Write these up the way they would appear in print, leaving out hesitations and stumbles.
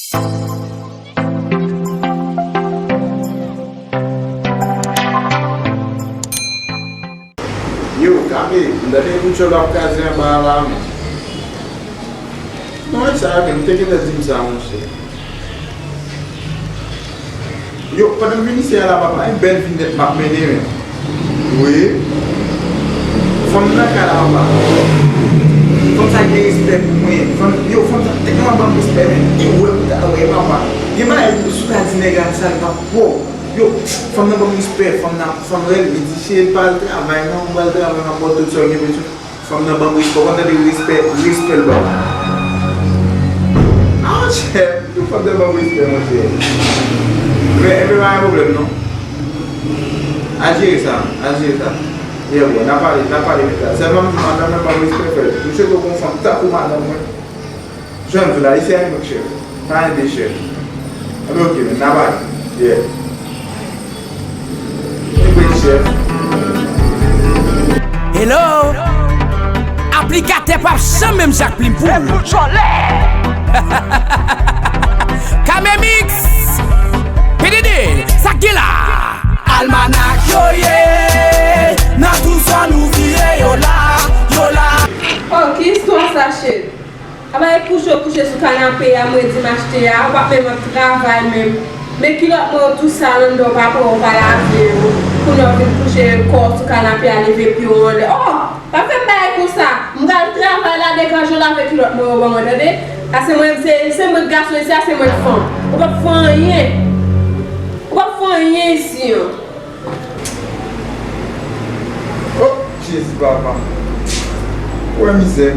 Yo, kami, ndani mucho la ocasión para la não é sabe, não tem que dar dimensão, não sei. Eu, para me iniciar lá, papai, é bem fim de papel, oui. Fomos na caramba. Fomos aqui respeito com ele. Eu fomos até que uma banda respeito. Eu vou dar o erro, papai. E mais, eu sou de negar, sabe, pô. Eu, fomos na banda respeito, fomos ele, me disse ele para o trabalho, não vai trabalhar na porta do seu nível. Fomos na banda respeito, quando ele respeito, não, chefe, eu faço na banda respeito, não sei. Mas não é problema, não. Agir ça. Et bon, n'a pas c'est vraiment madame pas préféré. Je suis confond ça pour madame. Je ne veux là ici un chef. Pas un chef. Alors OK, n'a pas. Yeah. Chef. Hello. Applicateur pas jamais même Jacques Plimpoul. Kamemix. PDD, ça qui là. Almanac yo yeah. Nan tout ça nous vire yo là. Oh, qui histoire ça chez? Ah bah coucher sur le canapé à moi dit m'acheter on va faire mon travail même. Mais qui l'autre tout ça on doit pas pour va laver pour nous venir coucher corps sur le canapé à lever puis on oh, pas faire bail comme ça. On va travailler là dès quand je lave l'autre moi on va m'entendre. Ah c'est moi garçon ici, c'est moi femme. On va faire rien. On va faire rien ici. Oh, Jesus, papa. Ouais, misère.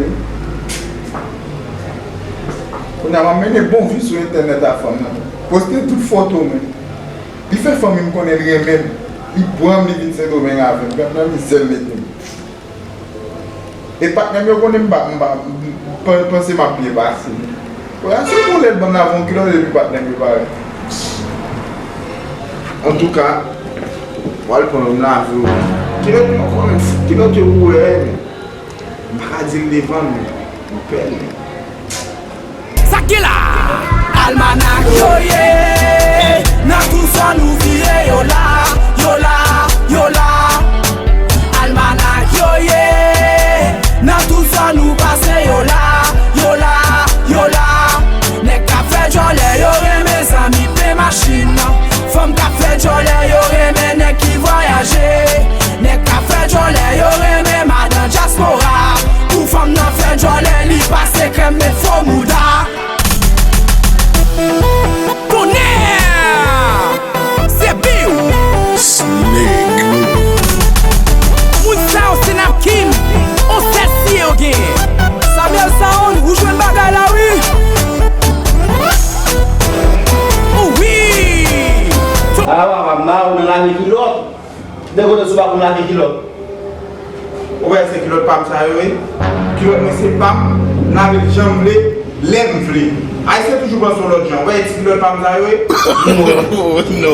On a amené bon vie sur internet à femme. Poster toute photo même. Il fait femme me connaît rien même. Il boit me vite ce domaine avec. Même misère mettez. Et pas même on aime pas penser ma pied basse. Ouais, c'est pour les bonnes avant que le pas même pas. En tout cas, voilà pour nous là. Qui l'a tué où est? Bradil devant nous. Ça qui là. Almanac yo yeah. Nan tout ça nous vire yo là. Almanac yo yeah. Nan tout ça nous passe yo là. Nek ka fait jolé yo remè zami pe machine. Femme ka fait jolé yo remè nek qui voyager. Nek ka fait jolé yo remè madame diaspora. Pour femme nan fait jolé li passe crème mais faux mouda. Tonnerre, c'est Bill Snake. Mounsa ou Senapkin, on sait si yo gen. Samuel Sound, ou jouez bagay la oui. Oh oui. Ah, maman, on a la kilote. Dès qu'on est sur la kilote. Ouais, c'est kilote pam ça oui. Kilote mais c'est pam, n'a le jambe l'enflé. Ah, c'est toujours pas sur l'autre jambe. Ouais, c'est kilote pam ça oui. No.